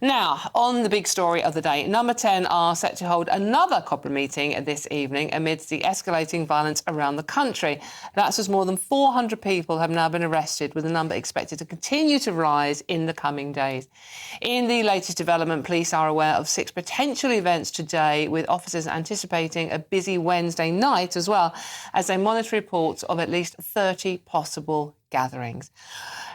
Now, on the big story of the day, Number 10 are set to hold another COPRA meeting this evening amidst the escalating violence around the country. That's as more than 400 people have now been arrested, with the number expected to continue to rise in the coming days. In the latest development, police are aware of 6 potential events today, with officers anticipating a busy Wednesday night as well, as they monitor reports of at least 30 possible gatherings.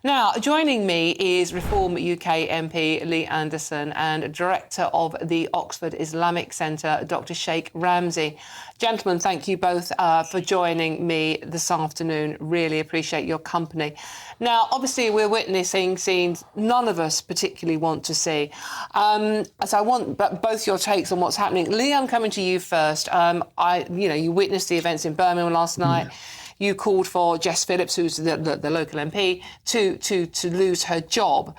Now, joining me is Reform UK MP Lee Anderson and Director of the Oxford Islamic Centre, Dr Sheikh Ramzi. Gentlemen, thank you both for joining me this afternoon. Really appreciate your company. Now, obviously, we're witnessing scenes none of us particularly want to see. So I want both your takes on what's happening. Lee, I'm coming to you first. You witnessed the events in Birmingham last night. You called for Jess Phillips, who's the local MP, to lose her job.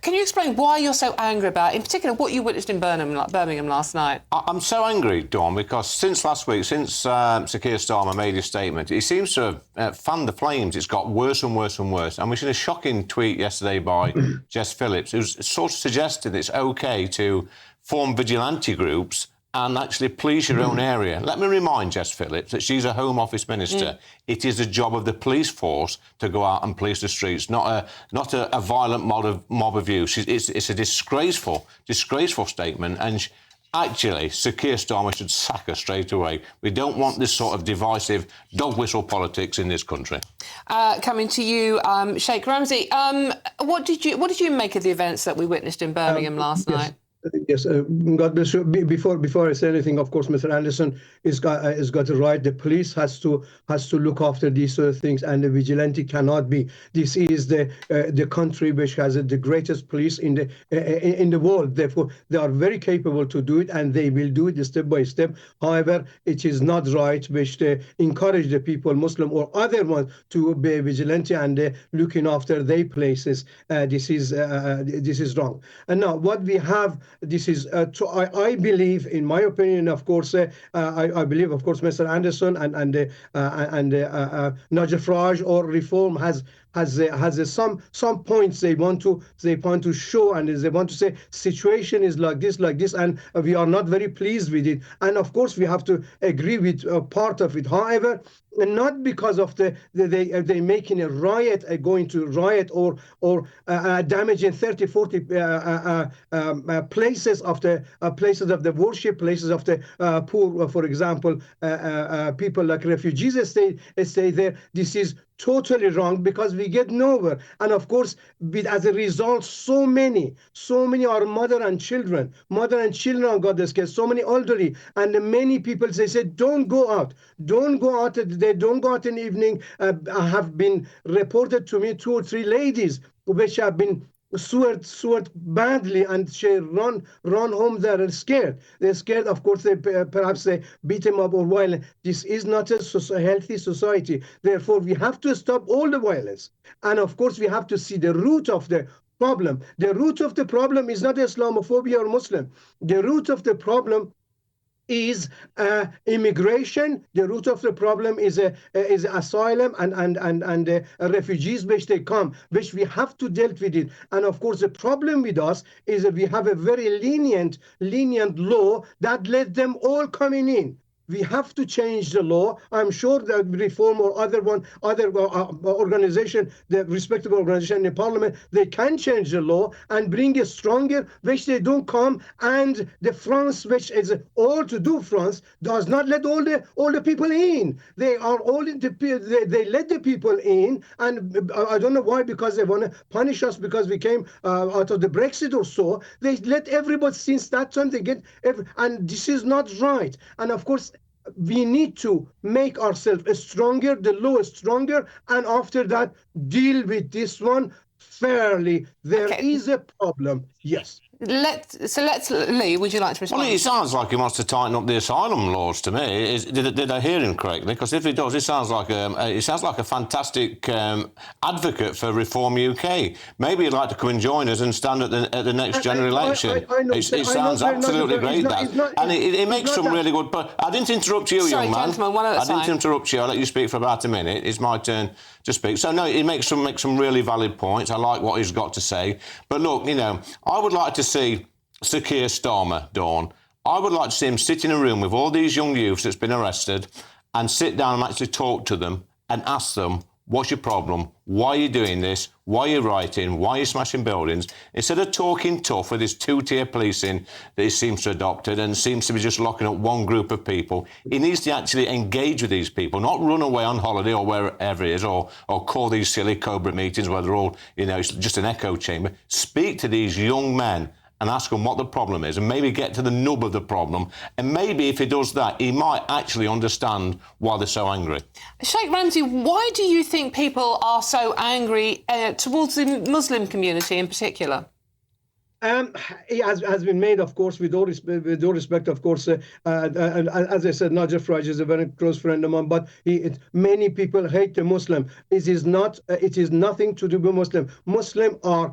Can you explain why you're so angry about, in particular, what you witnessed in Birmingham last night? I'm so angry, Dawn, because since last week, since Sir Keir Starmer made his statement, he seems to have fanned the flames. It's got worse and worse and worse. And we've seen a shocking tweet yesterday by Jess Phillips, who's sort of suggested it's OK to form vigilante groups and actually police your own area. Let me remind Jess Phillips that she's a Home Office Minister. It is the job of the police force to go out and police the streets, not a violent mob of youth. It's a disgraceful statement, and actually, Sir Keir Starmer should sack her straight away. We don't want this sort of divisive dog whistle politics in this country. Coming to you, Sheikh Ramzi, what did you make of the events that we witnessed in Birmingham last night? Yes, God bless you. Before I say anything, of course, Mr. Anderson is got it right. The police has to look after these sort of things, and the vigilante cannot be. This is the country which has the greatest police in the world. Therefore, they are very capable to do it, and they will do it step by step. However, it is not right which they encourage the people, Muslim or other ones, to be vigilante and looking after their places. This is wrong. And now what we have. This is, I believe, in my opinion, of course, I believe, of course, Mr. Anderson and Nigel Farage or Reform has some points they want to show, and they want to say situation is like this, and we are not very pleased with it. And of course, we have to agree with part of it. However, not because of they making a riot, going to riot or damaging 30, 40 places of the worship, places of the poor, for example, people like refugees stay there. This is totally wrong, because we get nowhere. And of course, as a result, so many are mother and children on God's case, so many elderly, and many people, they said, don't go out. They don't go out in the evening. Have been reported to me 2 or 3 ladies which have been sued badly, and she run home. They're scared. They're scared. Of course, perhaps they beat him up or violence. This is not a healthy society. Therefore, we have to stop all the violence. And of course, we have to see the root of the problem. The root of the problem is not Islamophobia or Muslim. The root of the problem is immigration. The root of the problem is asylum and refugees which they come, which we have to deal with it. And of course, the problem with us is that we have a very lenient law that let them all coming in. We have to change the law. I'm sure that Reform or other organization, the respectable organization in Parliament, they can change the law and bring a stronger, which they don't come. And the France, which is all to do France, does not let all the people in. They are all they let the people in, and I don't know why, because they want to punish us because we came out of the Brexit or so. They let everybody, since that time they get and this is not right. And of course, we need to make ourselves stronger, the law is stronger, and after that, deal with this one fairly. There is a problem, yes. Lee, would you like to respond? Well, it sounds like he wants to tighten up the asylum laws to me. Did I hear him correctly? Because if he does, it sounds like a fantastic advocate for Reform UK. Maybe he'd like to come and join us and stand at the next general election. It sounds absolutely great, and it makes some really good. But I didn't interrupt you, young man. Gentlemen, one at a time. I didn't interrupt you. I let you speak for about a minute. It's my turn to speak. So no, he makes some really valid points. I like what he's got to say. But look, I would like to see Sir Keir Starmer, Dawn. I would like to see him sit in a room with all these young youths that's been arrested and sit down and actually talk to them and ask them, what's your problem? Why are you doing this? Why are you rioting? Why are you smashing buildings? Instead of talking tough with this two-tier policing that he seems to have adopted and seems to be just locking up one group of people, he needs to actually engage with these people, not run away on holiday or wherever it is, or call these silly Cobra meetings where they're all, it's just an echo chamber. Speak to these young men and ask them what the problem is and maybe get to the nub of the problem. And maybe if he does that, he might actually understand why they're so angry. Sheikh Ramsey, why do you think people are so angry towards the Muslim community in particular? It has been made, of course, with all respect, of course. And as I said, Najaf Raj is a very close friend of mine, but many people hate the Muslim. It is nothing to do with Muslim. Muslim are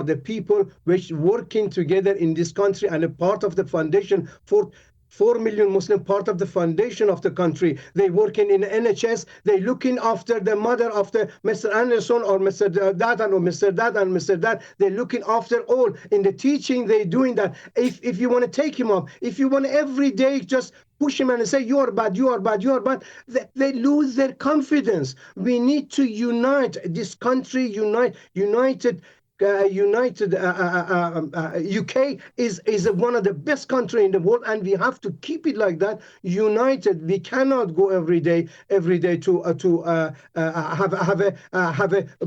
the people which working together in this country and a part of the foundation for 4 million Muslim, part of the foundation of the country. They working in NHS. They looking after the mother of the Mr. Anderson or Mr. That or Mr. That and Mr. That. They're looking after all. In the teaching, they doing that. If you want to take him up, if you want every day just push him and say, you are bad, you are bad, you are bad, they lose their confidence. We need to unite this country, united. UK is one of the best countries in the world, and we have to keep it like that, united. We cannot go every day to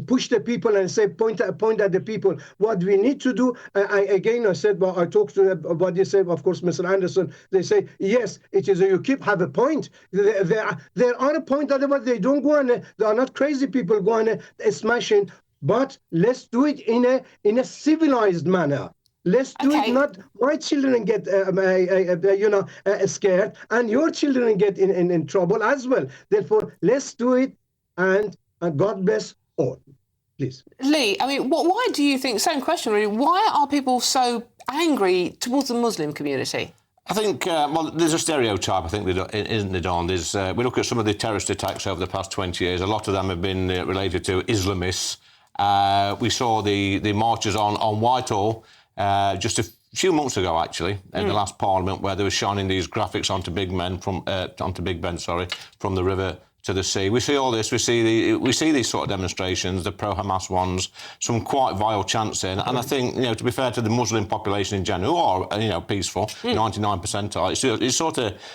push the people and say point at the people. What we need to do, I said, well, I talked to what they said, of course, Mr. Anderson. They say yes, it is. You have a point. There are a point. Otherwise, they don't go and they are not crazy people going smashing. But let's do it in a civilized manner. Let's do it not my children get scared and your children get in trouble as well. Therefore, let's do it, and God bless all. Please. Lee, I mean, why do you think, same question really, why are people so angry towards the Muslim community? I think, there's a stereotype, I think, isn't there, Dawn? We look at some of the terrorist attacks over the past 20 years. A lot of them have been related to Islamists. We saw the marches on Whitehall just a few months ago, actually, in the last Parliament, where they were shining these graphics onto Big Ben from the river to the sea. We see all this. We see these sort of demonstrations, the pro-Hamas ones, some quite vile chanting. And I think, to be fair to the Muslim population in general, who are, peaceful, 99% are,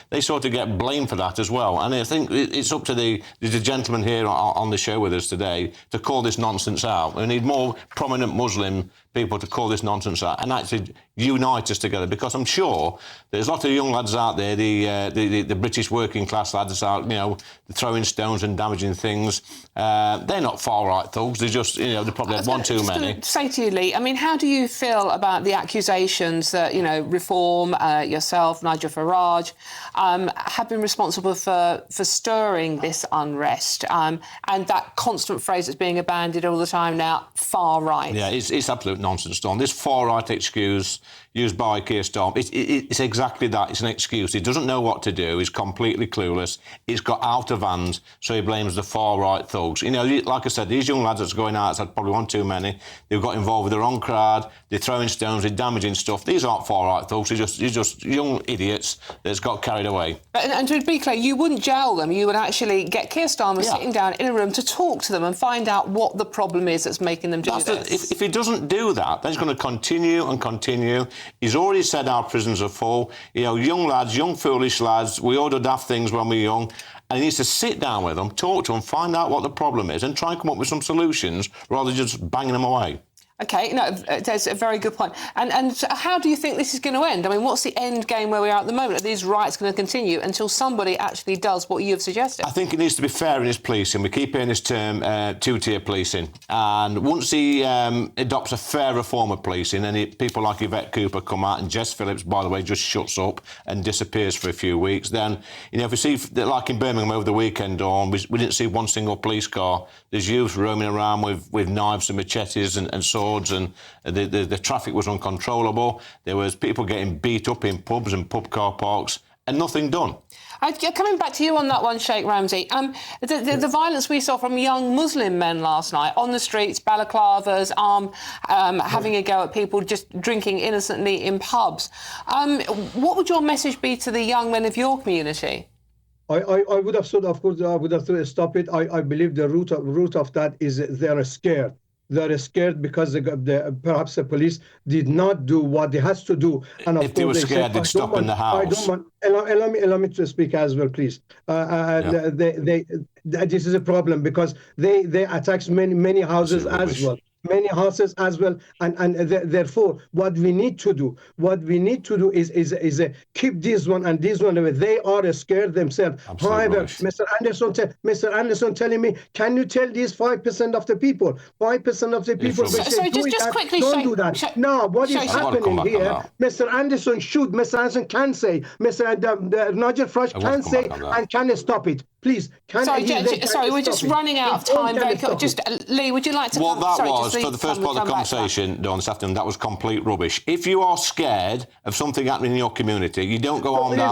they sort of get blamed for that as well. And I think it's up to the gentleman here on the show with us today to call this nonsense out. We need more prominent Muslim people to call this nonsense out and actually unite us together, because I'm sure there's a lot of young lads out there, the British working class lads out, throwing stones and damaging things. They're not far-right thugs. They're just, they probably had one too many. To say to you, Lee, I mean, how do you feel about the accusations that, Reform, yourself, Nigel Farage, have been responsible for stirring this unrest, and that constant phrase that's being abandoned all the time now, far-right? Yeah, it's absolute nonsense, Don. This far-right excuse used by Keir Starmer, it's exactly that. It's an excuse. He doesn't know what to do. He's completely clueless. He's got out of hand, so he blames the far-right thugs. Like I said, these young lads that's going out, had probably one too many. They've got involved with the wrong crowd. They're throwing stones. They're damaging stuff. These aren't far-right thugs. They're just young idiots that's got carried away. And to be clear, you wouldn't jail them. You would actually get Keir Starmer sitting down in a room to talk to them and find out what the problem is that's making them do this. If he doesn't do that, then he's going to continue and continue. He's already said our prisons are full. Young lads, young foolish lads, we all do daft things when we're young. And he needs to sit down with them, talk to them, find out what the problem is and try and come up with some solutions rather than just banging them away. OK, no, that's a very good point. And how do you think this is going to end? I mean, what's the end game where we are at the moment? Are these riots going to continue until somebody actually does what you've suggested? I think it needs to be fair in his policing. We keep hearing this term, two-tier policing. And once he adopts a fairer form of policing, and people like Yvette Cooper come out, and Jess Phillips, by the way, just shuts up and disappears for a few weeks, then, if we see, like in Birmingham over the weekend, we didn't see one single police car. There's youths roaming around with knives and machetes and swords, and the traffic was uncontrollable. There was people getting beat up in pubs and pub car parks, and nothing done. Coming back to you on that one, Sheikh Ramsey, the violence we saw from young Muslim men last night on the streets, balaclavas, having a go at people just drinking innocently in pubs. What would your message be to the young men of your community? I would have said, of course, I would have said, stop it. I believe the root of that is they're scared. They're scared because perhaps the police did not do what they has to do. And if they were scared, they'd stop in the house. I don't want. Allow me to speak as well, please. This is a problem because they attack many houses as well. And therefore what we need to do is keep this one and this one away. They are scared themselves. However, Mr. Anderson telling me, can you tell these 5% of the people, 5% of the people just quickly, don't do that. Now what is happening here, Mr. Anderson can say, Mr. Nigel Farage can say and can stop it. Please, sorry, we're just running out of time. Just Lee, would you like to? Well, for the first part of the conversation, Dawn, this afternoon, that was complete rubbish. If you are scared of something happening in your community, you don't go on go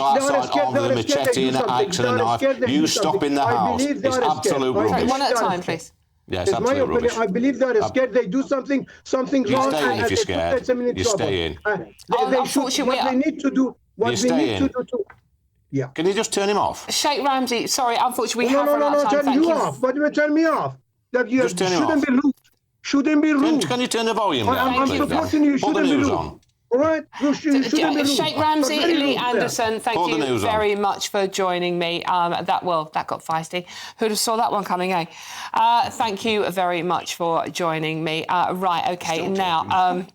outside armed with a machete and an axe and a knife. You stop in the house. It's absolute rubbish. Sorry, one at a time, please. Yes, absolute rubbish. I believe they are scared. They do something wrong. You stay in if you're scared. You stay in. What we need to do. Yeah. Can you just turn him off? Sheikh Ramsey, sorry, unfortunately we have run out of time. Turn you off. Why do you turn me off? That you just turn him off. Shouldn't be rude. Can you turn the volume down? I'm supporting you. Put the news on. All right? Sheikh Ramsey, Lee Anderson, thank you very much for joining me. That got feisty. Who'd have saw that one coming, eh? Thank you very much for joining me. Right, OK, now...